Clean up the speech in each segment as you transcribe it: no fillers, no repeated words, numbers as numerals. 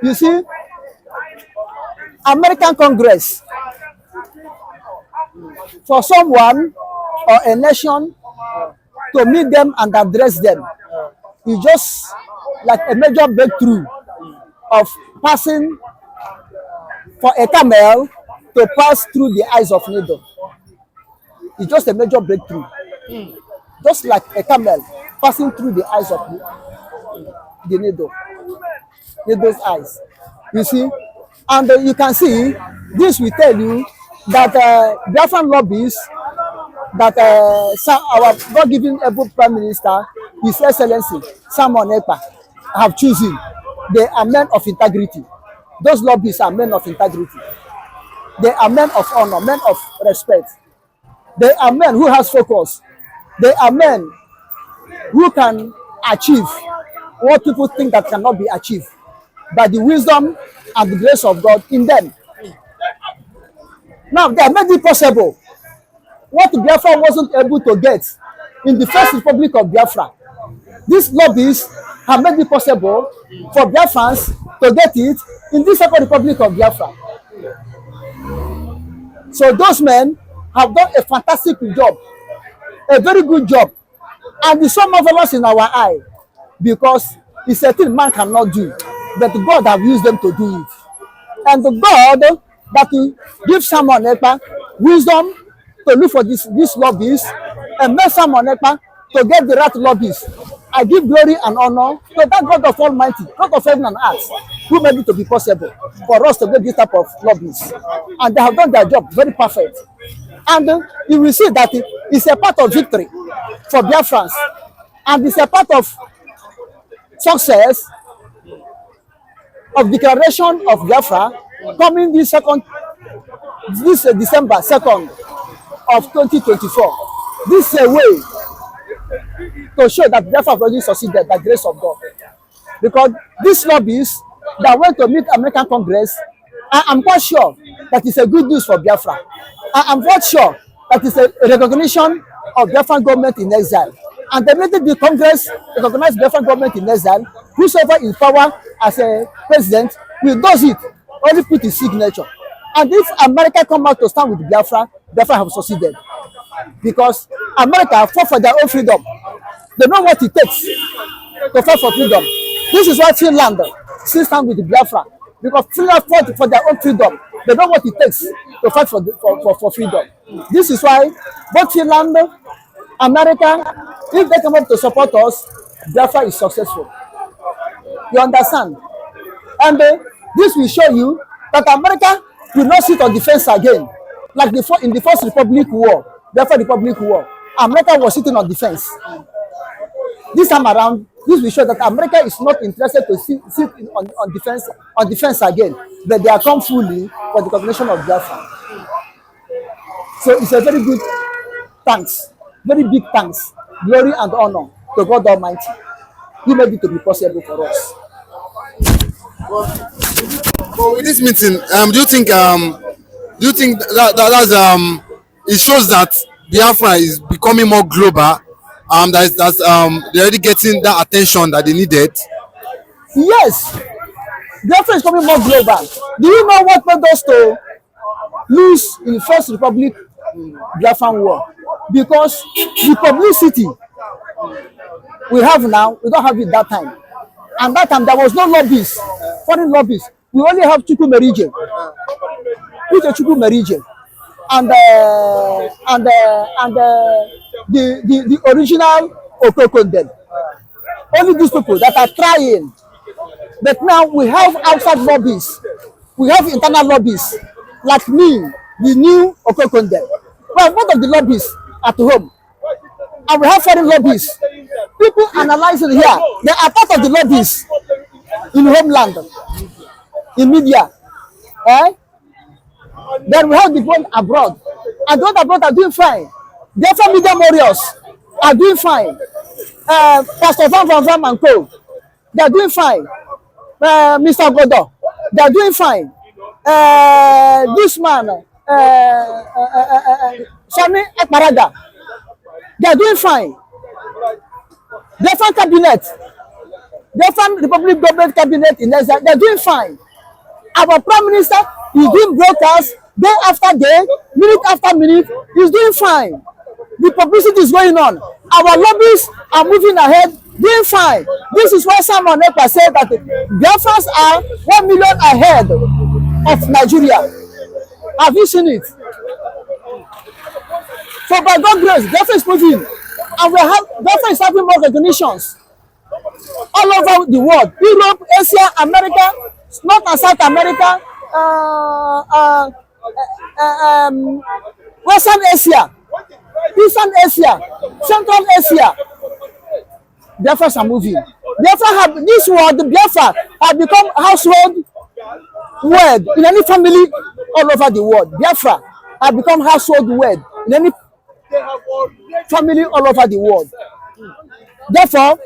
You see, American Congress, for someone or a nation to meet them and address them, is just like a major breakthrough of passing for a camel to pass through the eyes of needle. It's just a major breakthrough. Just like a camel passing through the eyes of the needle's eyes. You see? And you can see, this will tell you that Biafran lobbies, that our God-given able Prime Minister, His Excellency, Ekpa, have chosen. They are men of integrity. Those lobbies are men of integrity. They are men of honor, men of respect. They are men who has focus. They are men who can achieve what people think that cannot be achieved by the wisdom and the grace of God in them. Now, they have made it possible what Biafra wasn't able to get in the first Republic of Biafra. These lobbies have made it possible for Biafrans to get it in this Second Republic of Biafra. So those men have done a fantastic job, a very good job, and it's so marvelous in our eye because it's a thing man cannot do, but God have used them to do it. And the God that will give Ekpa wisdom to look for these lobbies and make Ekpa to get the right lobbies. I give glory and honor to that God of Almighty, God of heaven and earth, who made it to be possible for us to get this type of lobbies. And they have done their job very perfect. And you will see that it's a part of victory for Biafrans. And it's a part of success of declaration of Biafra coming this December 2nd of 2024. This is a way to show that Biafra have already succeeded by the grace of God. Because these lobbies that went to meet American Congress, I am quite sure that it's a good news for Biafra. I am quite sure that it's a recognition of Biafran government in exile. And they made the Congress recognize Biafran government in exile. Whosoever in power as a president will does it, only put his signature. And if America come out to stand with Biafra, Biafra have succeeded. Because America fought for their own freedom. They know what it takes to fight for freedom. This is why Finland still stand with Biafra. Because Finland fought for their own freedom. They know what it takes to fight for freedom. This is why both Finland, America, if they come up to support us, Biafra is successful. You understand? And this will show you that America will not sit on defense again. Like in the First Republic War, Biafra Republic War, America was sitting on defense. This time around, this will show that America is not interested to sit on defense again, but they are come fully for the recognition of Biafra. So it's a very good thanks, very big thanks, glory and honor to God Almighty. He made it to be possible for us. Well, with this meeting, do you think that it shows that Biafra is becoming more global? That's they're already getting that attention that they needed. Yes, Biafra is becoming more global. Do you know what made us to lose in the First Republic Biafran War? Because the publicity we have now, we don't have it that time. And that time there was no lobbies, foreign lobbies. We only have Chukwu Merije, which is Chukwu Merije, and the original Okokondel. Only these people that are trying. But now we have outside lobbies. We have internal lobbies. Like me, the new Okokondel. Well, one of the lobbies at home. And we have foreign lobbies. People analyzing here. They are part of the lobbies in homeland, in media. Then we have the one abroad. And the one abroad are doing fine. The other media warriors are doing fine. Pastor Van and Co. They are doing fine. Mr. Godo, they are doing fine. This man, Sami Ekpa, they are doing fine. The Biafran cabinet, Biafran Republic government cabinet in exile, they're doing fine. Our prime minister is doing broadcasts day after day, minute after minute. He's doing fine. The publicity is going on. Our lobbies are moving ahead, doing fine. This is why Simon Ekpa said that Biafrans are 1 million ahead of Nigeria. Have you seen it? So by God's grace, Biafra is moving, and Biafra is having more recognitions all over the world. Europe, Asia, America, North and South America, Western Asia, Eastern Asia, Central Asia. Biafra are moving. This word, Biafra, have become household word in any family all over the world. Biafra have become household word in any family all over the world. Therefore,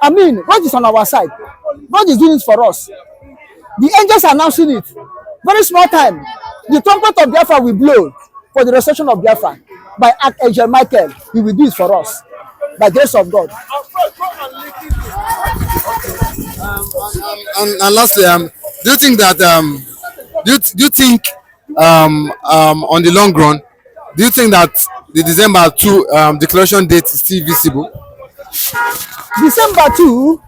I mean, God is on our side. God is doing it for us. The angels are announcing it. Very small time, the trumpet of Biafra will blow for the restoration of Biafra by Archangel Michael. He will do it for us by the grace of God. And lastly, do you think that do you think on the long run, do you think that the December 2 declaration date is still visible? December 2,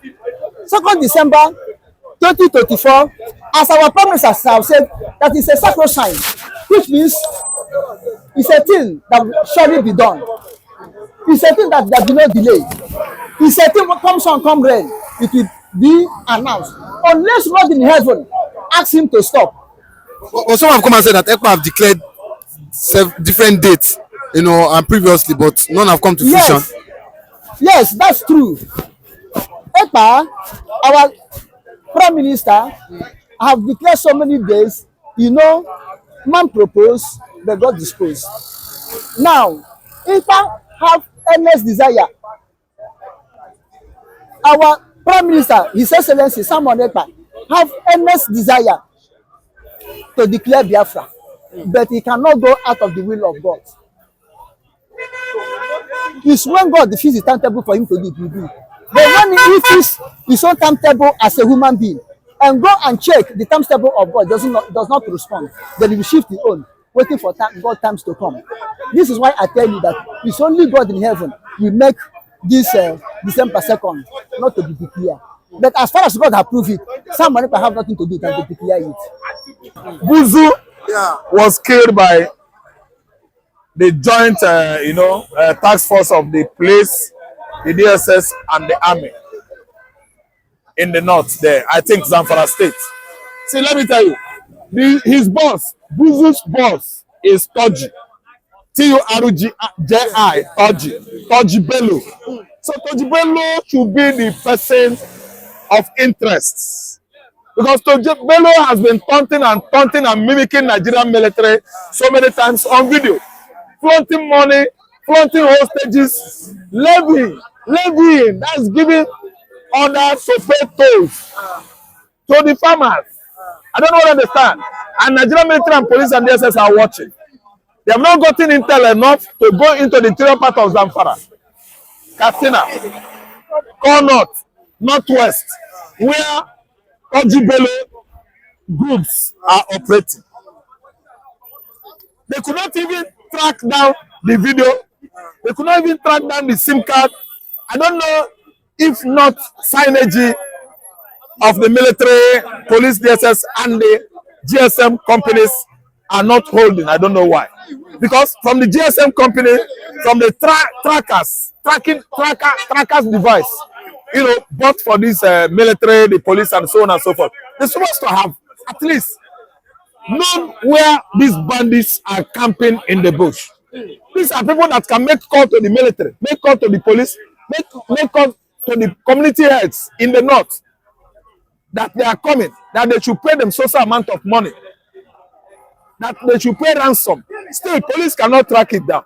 2nd December 2024, as our promisers have said, that is a sacrosanct, which means it's a thing that will surely be done. It's a thing that there will be no delay. It's a thing what comes on, come rain, it will be announced. Unless God in heaven asks him to stop. Well, some have come and said that Ekpa have declared different dates, previously, but none have come to fruition. Yes, that's true. Ekpa, our prime minister, have declared so many days. Man proposed, but God disposed. Now, Ekpa have earnest desire. Our prime minister, His Excellency Simon Ekpa, have earnest desire to declare Biafra, but he cannot go out of the will of God. It's when God defeats the timetable for him to do it, he do. But when he fixes his own timetable as a human being and go and check the timetable of God does not respond, then he will shift his own, waiting for God times to come. This is why I tell you that it's only God in heaven will make this December 2nd not to be declared. But as far as God has proved it, somebody can have nothing to do than to declare it. Buzu was killed by the joint, task force of the police, the DSS, and the army in the north there. I think Zamfara State. See, let me tell you, his boss, Buzu's boss, is Toji. Turji, Toji Bello. So Toji Bello should be the person of interest. Because Toji Bello has been taunting and mimicking Nigerian military so many times on video. Flaunting money, flaunting hostages, levying, that's giving orders to pay tolls to the farmers. I don't understand. And Nigerian military and police and DSS are watching. They have not gotten intel enough to go into the interior part of Zamfara, Katsina, North, Northwest, where Ojibelo groups are operating. They could not even track down the video. They could not even track down the SIM card. I don't know if not synergy of the military, police, DSS, and the GSM companies are not holding. I don't know why. Because from the GSM company, from the trackers device, bought for this military, the police, and so on and so forth, they're supposed to have at least known where these bandits are camping in the bush. These are people that can make call to the military, make call to the police, make call to the community heads in the north that they are coming, that they should pay them social amount of money, that they should pay ransom. Still, police cannot track it down.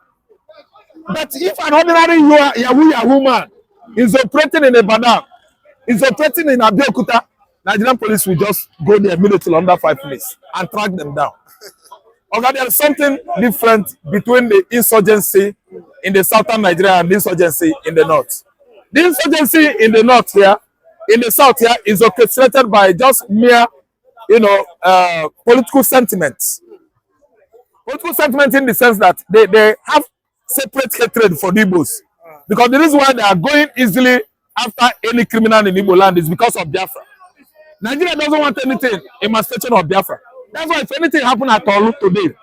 But if an ordinary Yahoo man is operating in Ibadan, is operating in Abeokuta, Nigerian police will just go there immediately under 5 minutes and track them down. Okay, there is something different between the insurgency in the southern Nigeria and the insurgency in the north. The insurgency in the north here in the south here is orchestrated by just mere, political sentiments. Political sentiment in the sense that they have separate hatred for the Igbos. Because the reason why they are going easily after any criminal in Igbo land is because of Biafra. Nigeria doesn't want anything emancipation of Biafra. That's why if anything happen at all today,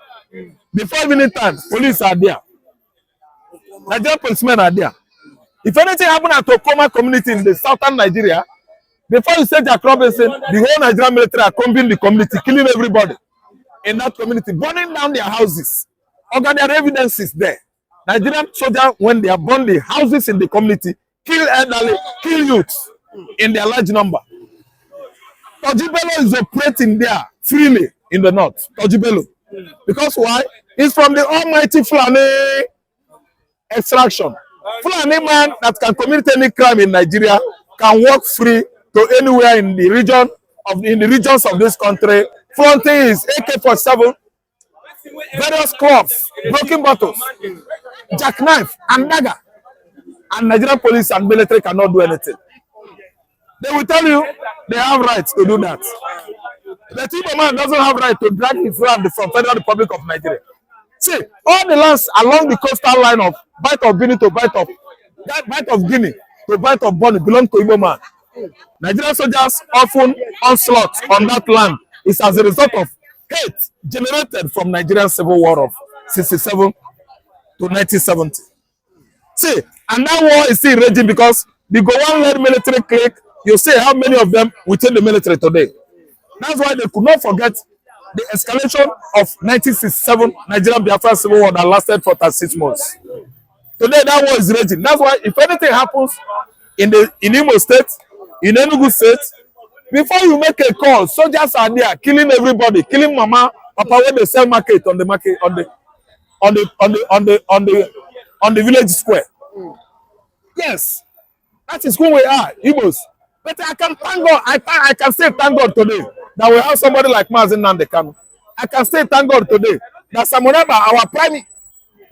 before evening time, police are there. Nigerian policemen are there. If anything happen at Okoma community in the southern Nigeria, before you say Jack Robinson, the whole Nigerian military are combing the community, killing everybody in that community, burning down their houses. Okay, their evidence is there. Nigerian soldiers, when they are burn the houses in the community, kill elderly, kill youths in their large number. Tojibelo is operating there freely in the north. Tojibelo. Because why? It's from the almighty Fulani extraction. Fulani man that can commit any crime in Nigeria can walk free to anywhere in the regions of this country. Fronting is AK-47, various clubs, broken bottles, jackknife, and dagger. And Nigerian police and military cannot do anything. They will tell you they have rights to do that. The Igbo man doesn't have right to drag his land from Federal Republic of Nigeria. See, all the lands along the coastal line of Bight of Guinea to Bight of Guinea to Bight of Bonny belong to Igbo man. Nigerian soldiers often onslaught on that land is as a result of hate generated from Nigerian Civil War of 67 to 1970. See, and that war is still raging because the Gowon-led military clique, you see how many of them within the military today. That's why they could not forget the escalation of 1967 Nigerian Biafran Civil War that lasted for 36 months. Today that war is raging. That's why if anything happens in Imo State, in Enugu State, before you make a call, soldiers are there killing everybody, killing mama, papa when they sell market on the village square. Yes, that is who we are, Igbos. But I can thank God. I can say thank God today that we have somebody like nnamdikanu. I can say thank God today that Samonaba, our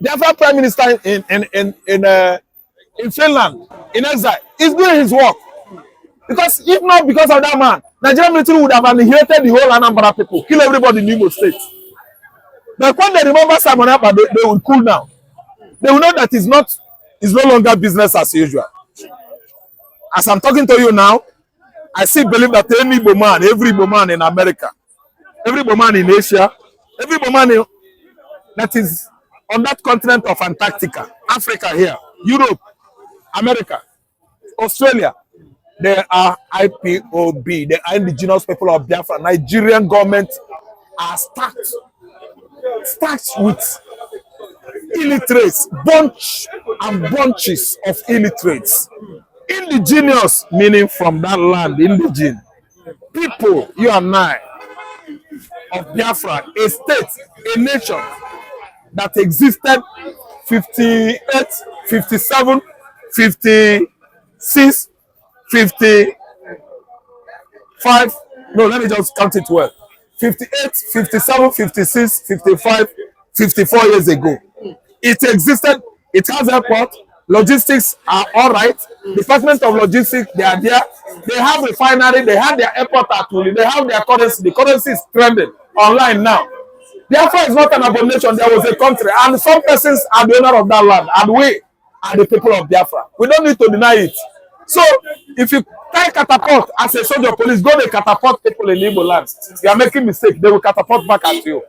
Biafra Prime Minister in Finland, in exile, is doing his work. Because if not because of that man, Nigerian military would have annihilated the whole Anambra people, kill everybody in the Imo State. But when they remember Samonaba, they will cool down. They will know that it's no longer business as usual. As I'm talking to you now, I still believe that every Igbo man in America, every Igbo man in Asia, every Igbo man that is on that continent of Antarctica, Africa here, Europe, America, Australia, they are IPOB, they are indigenous people of Biafra. Nigerian government are stacked with illiterates, bunches of illiterates. Indigenous meaning from that land, indigene. People, you and I, of Biafra, a state, a nation that existed 58, 57, 56, 55, no, let me just count it well. 58, 57, 56, 55, 54 years ago. It existed, it has airport, logistics are all right. Department of Logistics, they are there. They have refinery, they have their airport at Wuli, they have their currency. The currency is trending online now. Biafra is not an abomination, there was a country, and some persons are the owner of that land, and we are the people of Biafra. We don't need to deny it. So, if you tie catapult as a soldier police, go to catapult people in Igbo land. You are making mistake, they will catapult back at you.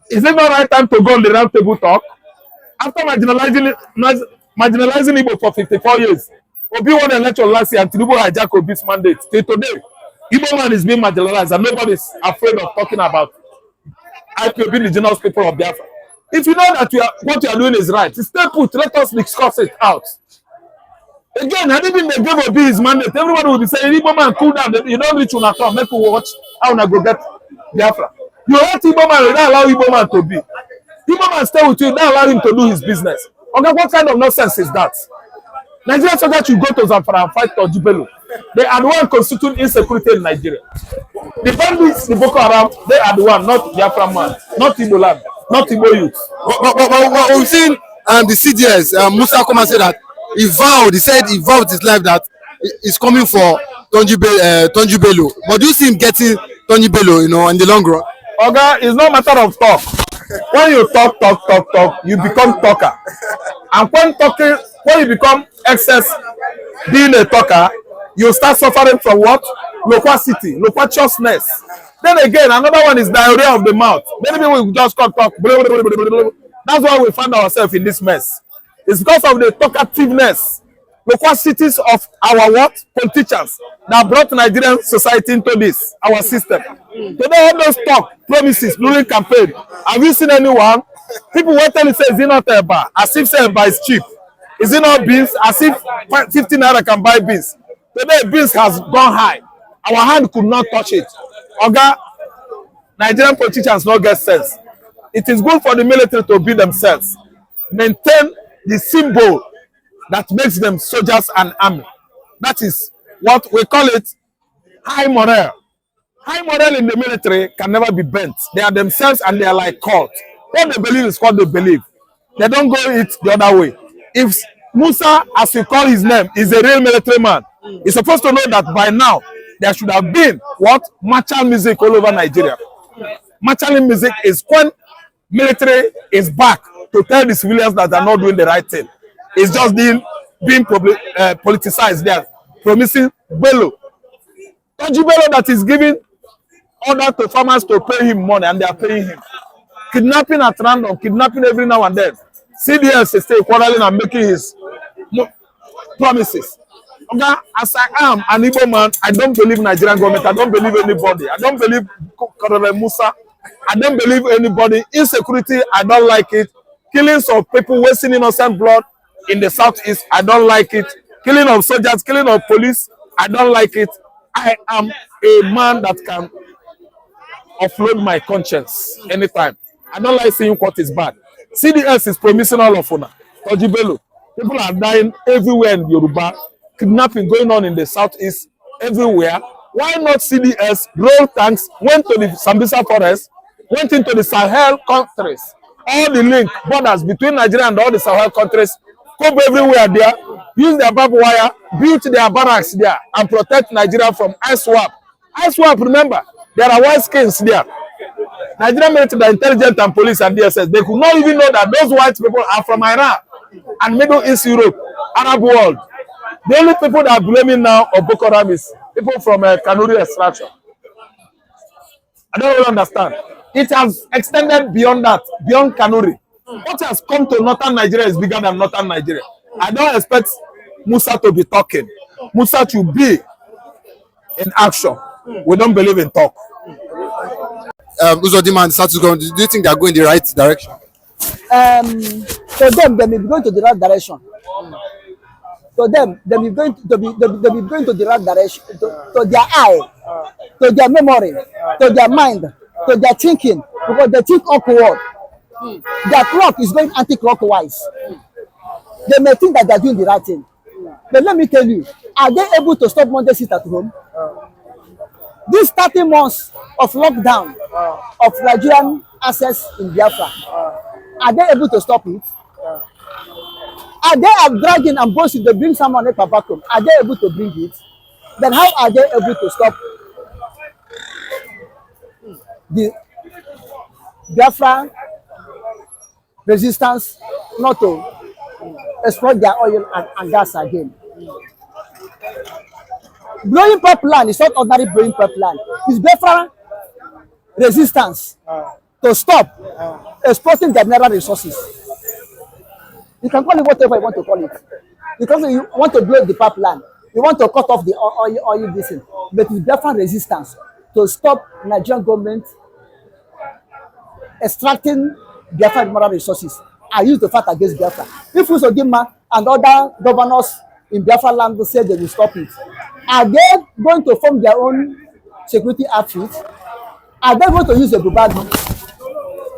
Is it not right time to go on the round table talk? After marginalizing Igbo for 54 years, Obi won an election last year and Tinubu hijacked Obi's mandate. Till today, Igbo man is being marginalized and nobody is afraid of talking about IPOB indigenous people of Biafra. If you know that what you are doing is right, stay put, let us discuss it out. Again, I didn't give Obi his mandate. Everybody will be saying, Igbo man, cool down. You don't reach on at all. Make you watch how I go get Biafra. You want Igbo man, you don't allow Igbo man to be. Igbo man stay with you, don't allow him to do his business. Okay, what kind of nonsense is that? Nigerian soldiers should go to Zamfara and fight Tojibelo. They are the one constituting insecurity in Nigeria. The bandits, the Boko Haram, they are the one, not Biafra man, not Igbo land, not Igbo youth. But we've seen the CDS, Musa come and say that he said he vowed his life that he's coming for Tonji Bello. But do you see him getting Tonji Bello, you know, in the long run? Oga, it's not matter of talk. When you talk, you become talker. And when you become excess being a talker, you start suffering from what? Loquacity, loquaciousness. Then again, another one is diarrhea of the mouth. Many people will just talk. Blah, blah, blah, blah, blah, blah. That's why we find ourselves in this mess. It's because of the talkativeness, loquacities of our what? Politicians that brought Nigerian society into this, our system. Today, all those talk, promises during campaign. Have you seen anyone? People will tell you, say, is it not a bar? As if say Eba is cheap. Is it not beans? As if 15 naira can buy beans. Today, beans has gone high. Our hand could not touch it. Oga, Nigerian politicians don't get sense. It is good for the military to be themselves. Maintain the symbol that makes them soldiers and army. That is what we call it high morale. High morale in the military can never be bent. They are themselves and they are like cult. What they believe is what they believe. They don't go it the other way. If Musa, as we call his name, is a real military man, he's supposed to know that by now there should have been what? Martial music all over Nigeria. Martial music is when military is back to tell the civilians that they're not doing the right thing. It's just being politicized there, promising Bello. Tonji Bello that is giving order to farmers to pay him money and they are paying him. Kidnapping at random, kidnapping every now and then. CDS is still quarreling and making his promises. Okay, as I am an Igbo man, I don't believe Nigerian government. I don't believe anybody. I don't believe Colonel Musa. I don't believe anybody. Insecurity, I don't like it. Killings of people, wasting innocent blood in the southeast, I don't like it. Killing of soldiers, killing of police, I don't like it. I am a man that can offload my conscience anytime. I don't like seeing what is bad. CDS is promising all of una. Tonji Bello. People are dying everywhere in Yoruba. Kidnapping going on in the southeast, everywhere. Why not CDS roll tanks, went to the Sambisa forest, went into the Sahel countries, all the link borders between Nigeria and all the Sahel countries, come everywhere there, use their barbed wire, build their barracks there, and protect Nigeria from ISWAP. ISWAP, remember, there are white skins there. Nigerian military, the intelligence and police and DSS, they could not even know that those white people are from Iran and Middle East Europe, Arab world. The only people that are blaming now of Boko Haram is people from Kanuri extraction. I don't really understand. It has extended beyond that, beyond Kanuri. What has come to northern Nigeria is bigger than northern Nigeria. I don't expect Musa to be talking. Musa to be in action. We don't believe in talk. Uzodinma and Satugo, do you think they are going in the right direction? For them, they may be going to the right direction. To them, they may be going to the right direction, to their eye, to their memory, to their mind, to their thinking, because they think upward. Their clock is going anti-clockwise. They may think that they are doing the right thing. But let me tell you, are they able to stop Monday sit at home? These 30 months of lockdown of Nigerian access in Biafra, are they able to stop it? Are they dragging and boasting to bring someone Ekpa back home? Are they able to bring it? Then how are they able to stop the Biafra resistance not to exploit their oil and gas again? Blowing pipeline is not ordinary blowing pipeline. It's Biafra resistance to stop exploiting their mineral resources. You can call it whatever you want to call it. Because you want to blow the pipeline, you want to cut off the oil this thing. But it's Biafra resistance to stop Nigerian government extracting Biafra mineral resources. I use the fight against Biafra. If Uzodinma and other governors in Biafra land will say they will stop it, are they going to form their own security outfit? Are they going to use the Bubadi?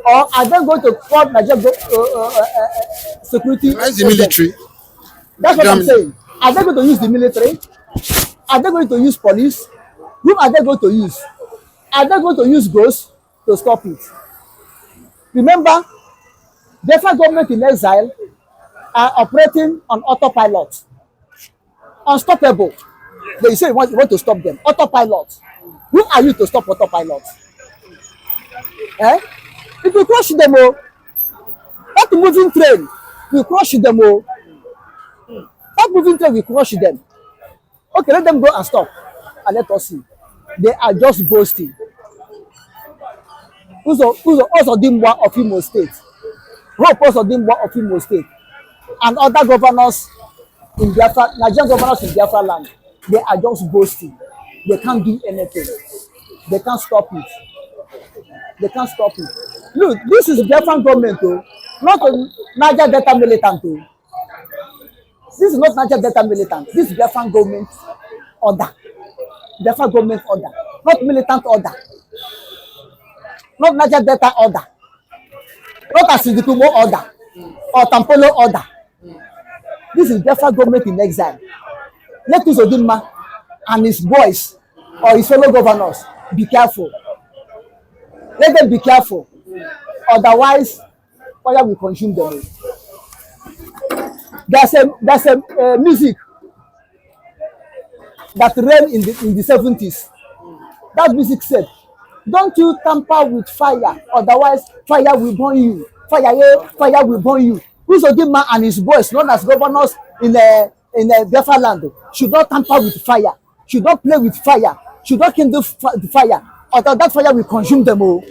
Or are they going to call Nigerian security? Where's the military? That's what I'm saying. Are they going to use the military? Are they going to use police? Whom are they going to use? Are they going to use ghosts to stop it? Remember, different government in exile are operating on autopilot. Unstoppable. They say you want to stop them. Autopilot. Who are you to stop autopilot? Eh? If you crush them, oh, that moving train, we crush them, oh. That moving train, we crush them. Okay, let them go and stop. And let us see. They are just boasting. Also Dimwa of Imo State. Hope also Dimwa of Imo State. And other governors in Biafra, Nigerian governors in Biafra land, they are just boasting. They can't do anything. They can't stop it. They can't stop it. Look, this is Biafran government, oh, not a Niger Delta militant. Oh. This is not Niger Delta militant. This is Biafran government order. Biafran government order, not militant order. Not Niger Delta order. Not Asorock order or Tampolo order. This is Biafra government in exile. Let Uzodinma and his boys or his fellow governors be careful. Let them be careful. Otherwise, fire will consume them. There's a music that ran in the 70s. That music said, "Don't you tamper with fire, otherwise fire will burn you. Fire will burn you." Uzodinma and his boys, known as governors in Biafra land, should not tamper with fire, should not play with fire, should not kindle the fire, or that fire will consume them all.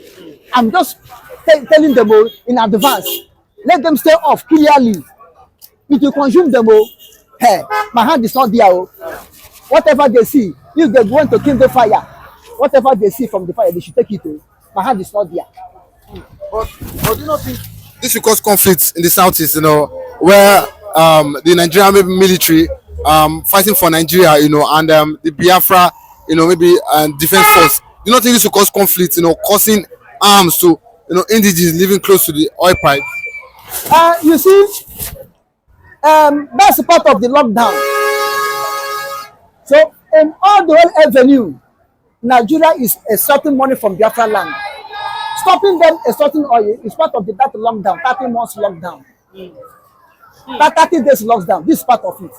I'm just telling them all in advance. Let them stay off clearly. It will consume them all. Hey, my hand is not there. Oh. Whatever they see, if they want to kindle fire, whatever they see from the fire, they should take it. Oh. My hand is not there. But do you not think this will cause conflicts in the southeast, where the Nigerian military fighting for Nigeria, and the Biafra, maybe defense force. Do you not think this will cause conflict, causing arms to indigenous living close to the oil pipe? You see, that's part of the lockdown. So in all the whole avenue, Nigeria is extorting money from Biafra land. Stopping them extorting oil is part of that lockdown, 30 months lockdown. 30 days lockdown, this is part of it.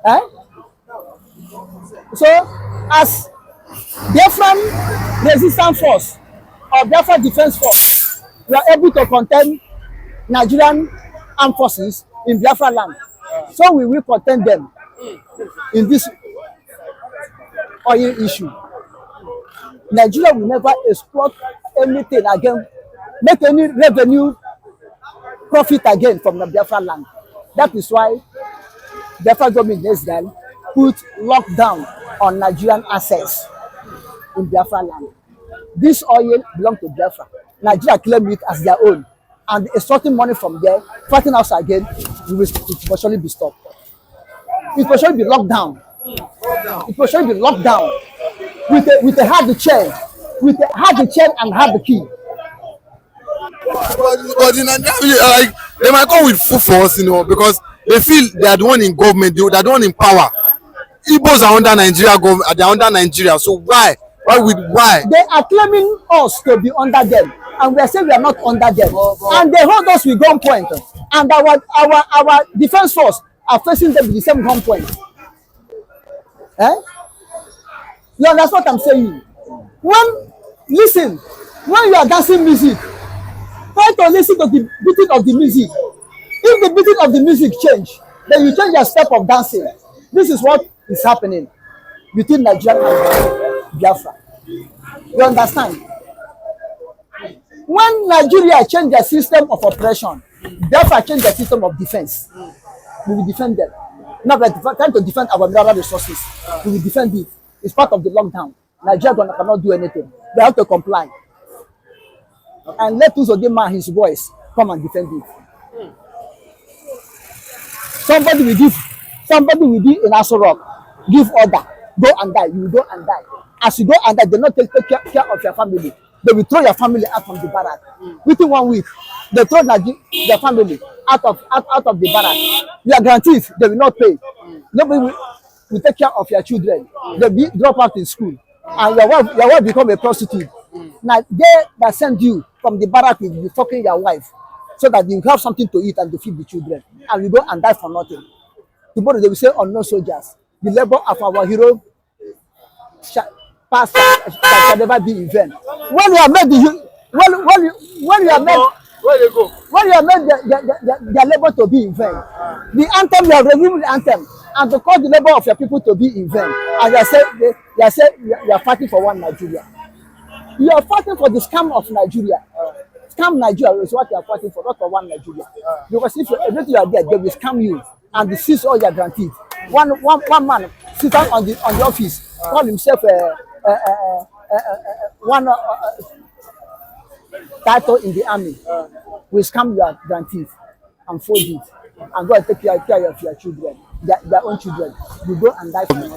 Eh? So, as Biafran resistance force or Biafra defense force, we are able to contain Nigerian armed forces in Biafra land. So we will contain them in this oil issue. Nigeria will never exploit anything again, make any revenue profit again from the Biafra land. That is why Biafra government in Israel put lockdown on Nigerian assets in Biafra land. This oil belongs to Biafra. Nigeria claim it as their own, and extorting money from there, fighting us again, it will surely be stopped. It will surely be locked down. It will surely be locked down with a hard chain, and hard key. But in Nigeria, like, they might come with full force, because they feel they are the one in government, they are the one in power. Igbos are under Nigeria government, they are under Nigeria. So why? Why? They are claiming us to be under them, and we are saying we are not under them. And they hold us with gunpoint. And our defense force are facing them with the same gunpoint. Eh? You understand what I'm saying? Listen, when you are dancing music, try to listen to the beating of the music. If the beating of the music change, then you change your step of dancing. This is what is happening between Nigeria and Biafra. You understand? When Nigeria change their system of operation, Biafra change their system of defense. We will defend them. Now we're trying to defend our mineral resources. We will defend it. It's part of the lockdown. Nigeria cannot do anything. They have to comply. And let Uzodinma and his boys come and defend it. Somebody will be in Asorock, give order, go and die. You will go and die. As you go and die, they will not take care of your family. They will throw your family out from the barrack. Within 1 week, they throw their family out of the barrack. You are guaranteed they will not pay. Nobody will take care of your children. They will drop out in school. And your wife become a prostitute. Now they that send you from the barrack will be fucking your wife so that you have something to eat and to feed the children. And you go and die for nothing. Tomorrow they will say unknown soldiers. the labor of our hero past shall never be in vain. When you have made the when you have made when you have made their labor to be in vain, the anthem you have removed the anthem and to cause the labor of your people to be in vain, and you are fighting for one Nigeria. You are fighting for the scam of Nigeria. Scam Nigeria is what you are fighting for, not for one Nigeria. Because if everything you are there, they will scam you and they seize all your guarantees. One man sitting on the office, call himself one title in the army, will scam your guarantees and fold it and go and take care of your children, their own children. You go and die for them.